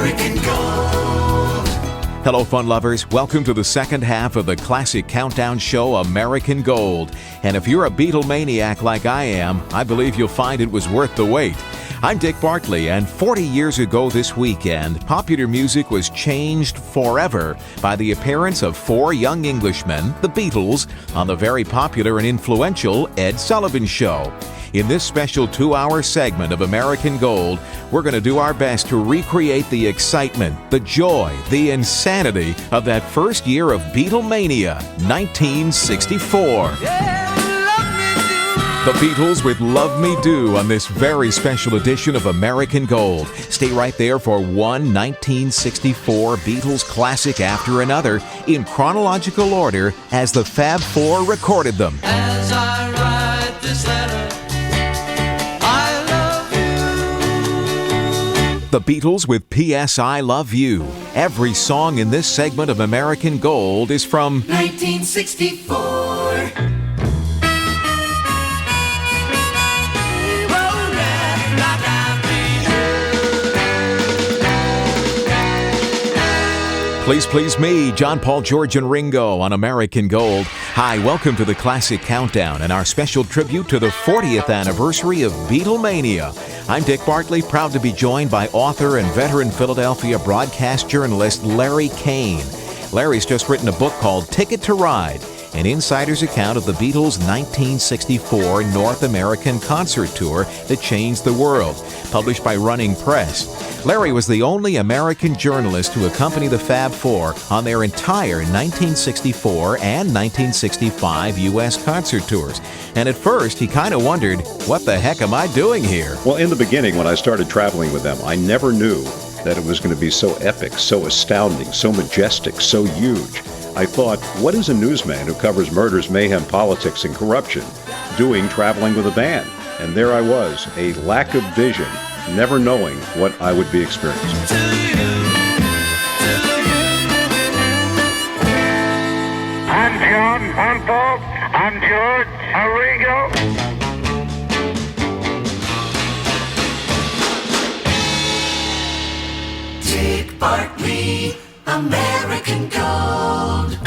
American Gold. Hello, fun lovers. Welcome to the second half of the classic countdown show, American Gold. And if you're a Beatlemaniac like I am, I believe you'll find it was worth the wait. I'm Dick Bartley, and 40 years ago this weekend, popular music was changed forever by the appearance of four young Englishmen, the Beatles, on the very popular and influential Ed Sullivan Show. In this special 2-hour segment of American Gold, we're going to do our best to recreate the excitement, the joy, the insanity of that first year of Beatlemania, 1964. The Beatles with Love Me Do on this very special edition of American Gold. Stay right there for one 1964 Beatles classic after another in chronological order as the Fab Four recorded them. As I write this letter, I love you. The Beatles with P.S. I Love You. Every song in this segment of American Gold is from 1964. Please Please Me, John, Paul, George, and Ringo on American Gold. Hi, welcome to the Classic Countdown and our special tribute to the 40th anniversary of Beatlemania. I'm Dick Bartley, proud to be joined by author and veteran Philadelphia broadcast journalist Larry Kane. Larry's just written a book called Ticket to Ride, an insider's account of the Beatles' 1964 North American concert tour that changed the world, published by Running Press. Larry was the only American journalist to accompany the Fab Four on their entire 1964 and 1965 U.S. concert tours. And at first, he kind of wondered, what the heck am I doing here? Well, in the beginning, when I started traveling with them, I never knew that it was going to be so epic, so astounding, so majestic, so huge. I thought, what is a newsman who covers murders, mayhem, politics, and corruption doing traveling with a band? And there I was, a lack of vision, never knowing what I would be experiencing. I'm John, I'm Paul, I'm George, I'm Ringo. Dick Bartley, American Gold.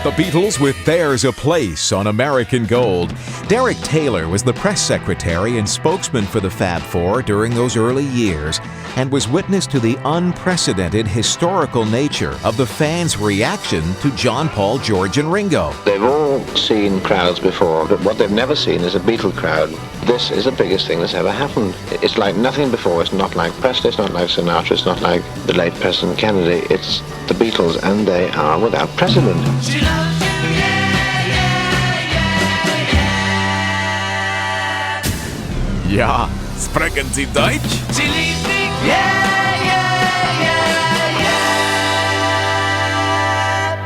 The Beatles with There's a Place on American Gold. Derek Taylor was the press secretary and spokesman for the Fab Four during those early years and was witness to the unprecedented historical nature of the fans' reaction to John, Paul, George, and Ringo. They've all seen crowds before, but what they've never seen is a Beatle crowd. This is the biggest thing that's ever happened. It's like nothing before. It's not like Presley, it's not like Sinatra, it's not like the late President Kennedy. It's the Beatles, and they are without precedent. She loves you, yeah, yeah, yeah. Ja, sprechen Sie Deutsch? Sie liebt mich, yeah, yeah, yeah,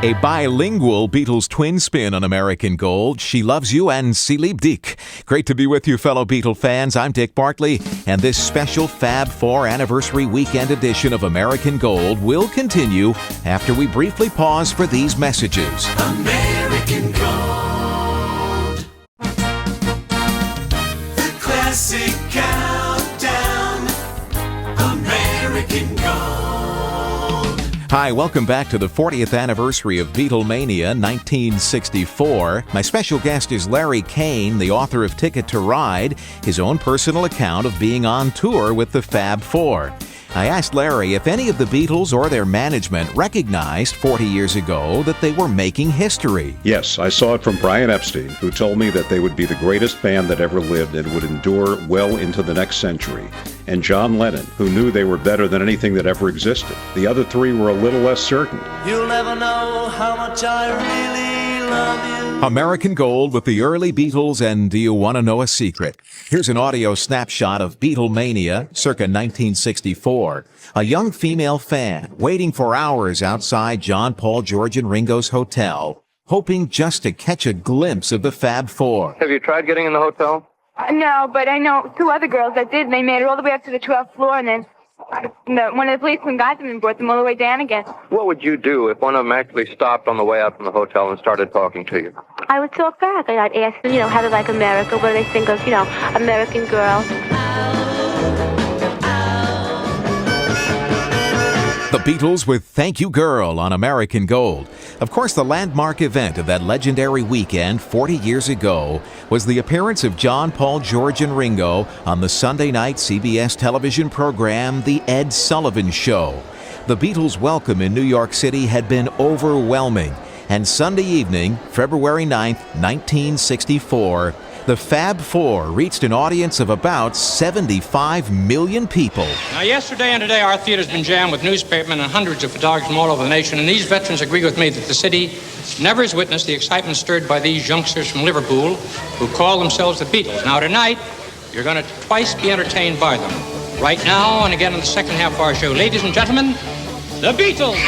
yeah. A bilingual Beatles twin spin on American Gold. She Loves You and Sie liebt dich. Great to be with you, fellow Beatle fans. I'm Dick Bartley, and this special Fab Four anniversary weekend edition of American Gold will continue after we briefly pause for these messages. American Gold. The Classic Countdown. American Gold. Hi, welcome back to the 40th anniversary of Beatlemania 1964. My special guest is Larry Kane, the author of Ticket to Ride, his own personal account of being on tour with the Fab Four. I asked Larry if any of the Beatles or their management recognized 40 years ago that they were making history. Yes, I saw it from Brian Epstein, who told me that they would be the greatest band that ever lived and would endure well into the next century. And John Lennon, who knew they were better than anything that ever existed. The other three were a little less certain. You'll never know how much I really love you. American Gold with the early Beatles, and do you want to know a secret? Here's an audio snapshot of Beatlemania, circa 1964. A young female fan waiting for hours outside John, Paul, George, and Ringo's hotel, hoping just to catch a glimpse of the Fab Four. Have you tried getting in the hotel? No, but I know two other girls that did. They made it all the way up to the 12th floor, and then one of the policemen got them and brought them all the way down again. What would you do if one of them actually stopped on the way up from the hotel and started talking to you? I would talk back, and I'd ask them, how they like America, what do they think of, American girls. The Beatles with Thank You Girl on American Gold. Of course, the landmark event of that legendary weekend 40 years ago was the appearance of John, Paul, George, and Ringo on the Sunday night CBS television program The Ed Sullivan Show. The Beatles' welcome in New York City had been overwhelming, and Sunday evening, February 9th, 1964, the Fab Four reached an audience of about 75 million people. Now, yesterday and today, our theater's been jammed with newspapermen and hundreds of photographers from all over the nation, and these veterans agree with me that the city never has witnessed the excitement stirred by these youngsters from Liverpool who call themselves the Beatles. Now, tonight, you're going to twice be entertained by them. Right now, and again in the second half of our show. Ladies and gentlemen, the Beatles!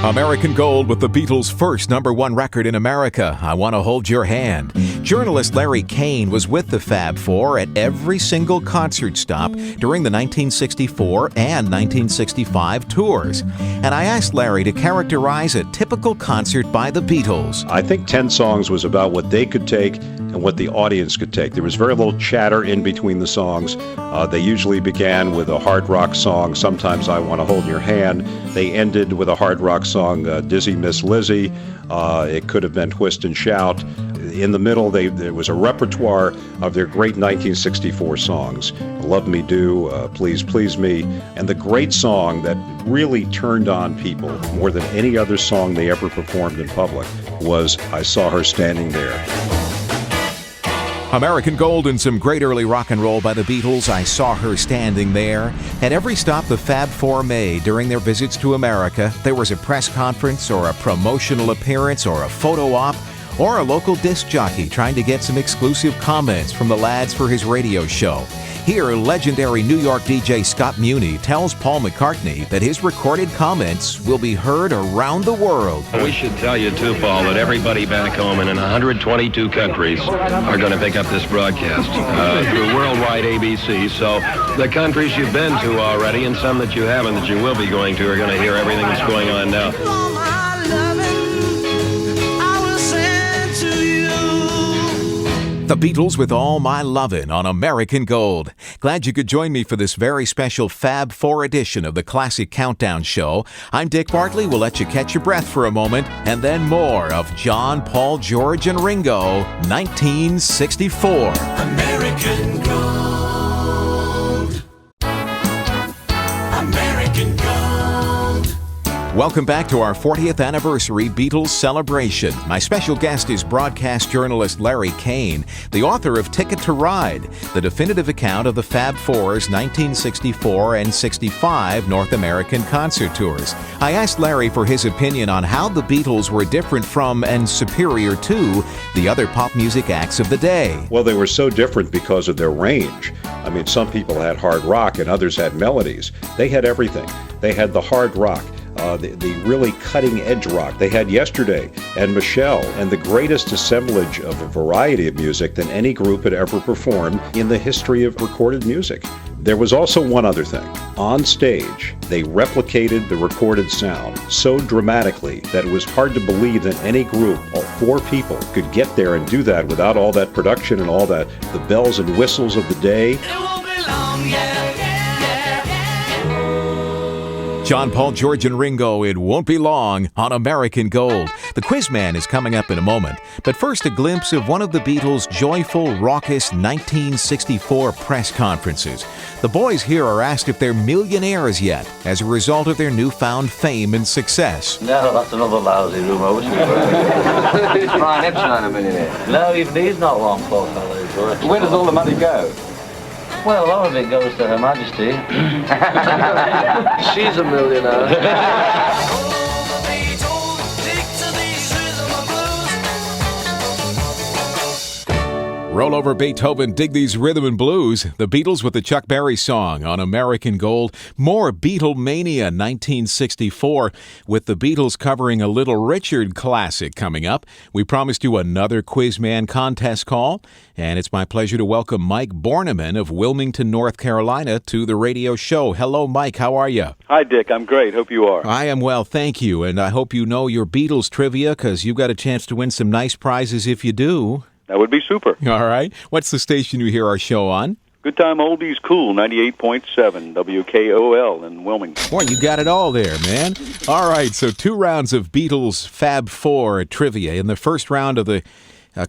American Gold with the Beatles' first #1 record in America, I Want to Hold Your Hand. Journalist Larry Kane was with the Fab Four at every single concert stop during the 1964 and 1965 tours. And I asked Larry to characterize a typical concert by the Beatles. I think 10 songs was about what they could take and what the audience could take. There was very little chatter in between the songs. They usually began with a hard rock song, sometimes I Want to Hold Your Hand. They ended with a hard rock song, Dizzy Miss Lizzy. It could have been Twist and Shout. In the middle, there was a repertoire of their great 1964 songs. Love Me Do, Please Please Me, and the great song that really turned on people more than any other song they ever performed in public was I Saw Her Standing There. American Gold and some great early rock and roll by the Beatles, I Saw Her Standing There. At every stop the Fab Four made during their visits to America, there was a press conference or a promotional appearance or a photo op or a local disc jockey trying to get some exclusive comments from the lads for his radio show. Here, legendary New York DJ Scott Muni tells Paul McCartney that his recorded comments will be heard around the world. We should tell you, too, Paul, that everybody back home and in 122 countries are going to pick up this broadcast through worldwide ABC. So the countries you've been to already and some that you haven't that you will be going to are going to hear everything that's going on now. The Beatles with All My Lovin' on American Gold. Glad you could join me for this very special Fab Four edition of the Classic Countdown Show. I'm Dick Bartley. We'll let you catch your breath for a moment, and then more of John, Paul, George, and Ringo, 1964. American Gold. American Gold. Welcome back to our 40th anniversary Beatles celebration. My special guest is broadcast journalist Larry Kane, the author of Ticket to Ride, the definitive account of the Fab Four's 1964 and 65 North American concert tours. I asked Larry for his opinion on how the Beatles were different from and superior to the other pop music acts of the day. Well, they were so different because of their range. I mean, some people had hard rock and others had melodies. They had everything. They had the hard rock. The really cutting-edge rock. They had Yesterday and Michelle and the greatest assemblage of a variety of music than any group had ever performed in the history of recorded music. There was also one other thing. On stage, they replicated the recorded sound so dramatically that it was hard to believe that any group, all four people, could get there and do that without all that production and all that, the bells and whistles of the day. It won't be long, yeah. John, Paul, George, and Ringo, It Won't Be Long on American Gold. The Quizman is coming up in a moment, but first a glimpse of one of the Beatles' joyful, raucous 1964 press conferences. The boys here are asked if they're millionaires yet as a result of their newfound fame and success. No, that's another lousy room. I wish we were. Brian Epstein a millionaire. No, even he's not one, poor fellow. Where does all the money go? Well, a lot of it goes to Her Majesty. She's a millionaire. Roll over Beethoven, dig these rhythm and blues. The Beatles with the Chuck Berry song on American Gold. More Beatlemania 1964 with the Beatles covering a Little Richard classic coming up. We promised you another Quizman contest call, and it's my pleasure to welcome Mike Borneman of Wilmington, North Carolina to the radio show. Hello, Mike. How are you? Hi, Dick. I'm great. Hope you are. I am well, thank you, and I hope you know your Beatles trivia because you've got a chance to win some nice prizes if you do. That would be super. All right. What's the station you hear our show on? Good time oldies cool, 98.7 WKOL in Wilmington. Boy, you got it all there, man. All right, so 2 rounds of Beatles Fab Four trivia. In the first round of the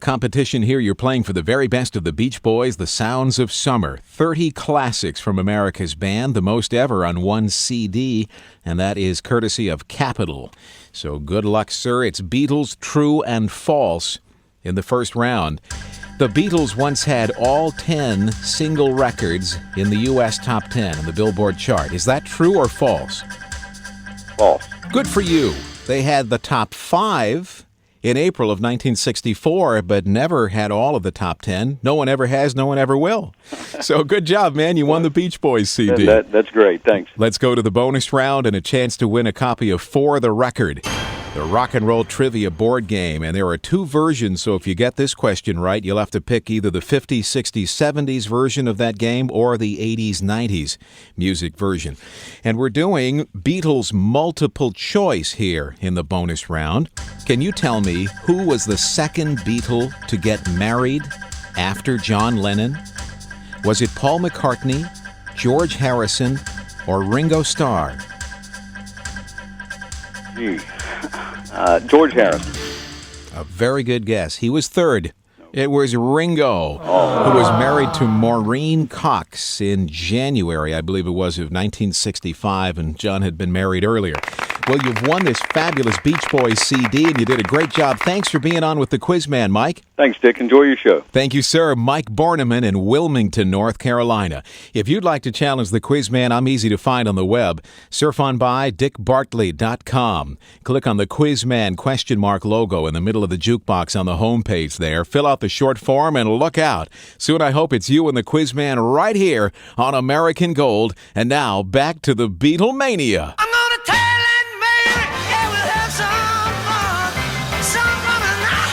competition here, you're playing for the very best of the Beach Boys, The Sounds of Summer. 30 classics from America's band, the most ever on one CD, and that is courtesy of Capitol. So good luck, sir. It's Beatles True and False in the first round. The Beatles once had all 10 single records in the U.S. Top 10 in the Billboard chart. Is that true or false? False. Good for you. They had the top 5 in April of 1964, but never had all of the top 10. No one ever has, no one ever will. So good job, man. You won the Beach Boys CD. That's great. Thanks. Let's go to the bonus round and a chance to win a copy of For the Record, the rock and roll trivia board game. And there are 2 versions, so if you get this question right, you'll have to pick either the 50s, 60s, 70s version of that game or the 80s, 90s music version. And we're doing Beatles multiple choice here in the bonus round. Can you tell me who was the second Beatle to get married after John Lennon? Was it Paul McCartney, George Harrison, or Ringo Starr? George Harrison. A very good guess. He was third. It was Ringo, who was married to Maureen Cox in January, I believe it was, of 1965, and John had been married earlier. Well, you've won this fabulous Beach Boys CD, and you did a great job. Thanks for being on with the Quizman, Mike. Thanks, Dick. Enjoy your show. Thank you, sir. Mike Borneman in Wilmington, North Carolina. If you'd like to challenge the Quizman, I'm easy to find on the web. Surf on by dickbartley.com. Click on the Quizman question mark logo in the middle of the jukebox on the homepage there. Fill out the short form and look out. Soon I hope it's you and the Quizman right here on American Gold. And now, back to the Beatlemania. I'm gonna tell Aunt Mary, yeah, we'll have some fun tonight.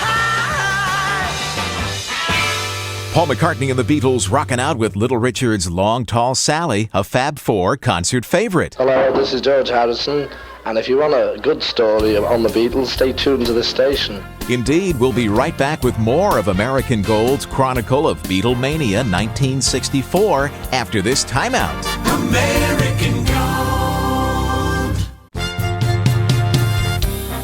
Paul McCartney and the Beatles rocking out with Little Richard's Long Tall Sally, a Fab Four concert favorite. Hello, this is George Harrison, and if you want a good story on the Beatles, stay tuned to this station. Indeed, we'll be right back with more of American Gold's Chronicle of Beatlemania 1964 after this timeout. American Gold.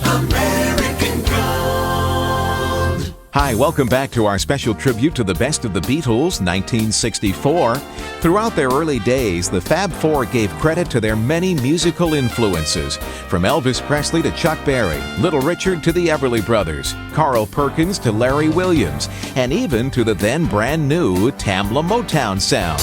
American Gold. Hi, welcome back to our special tribute to the best of the Beatles, 1964. Throughout their early days, the Fab Four gave credit to their many musical influences, from Elvis Presley to Chuck Berry, Little Richard to the Everly Brothers, Carl Perkins to Larry Williams, and even to the then brand new Tamla Motown sound.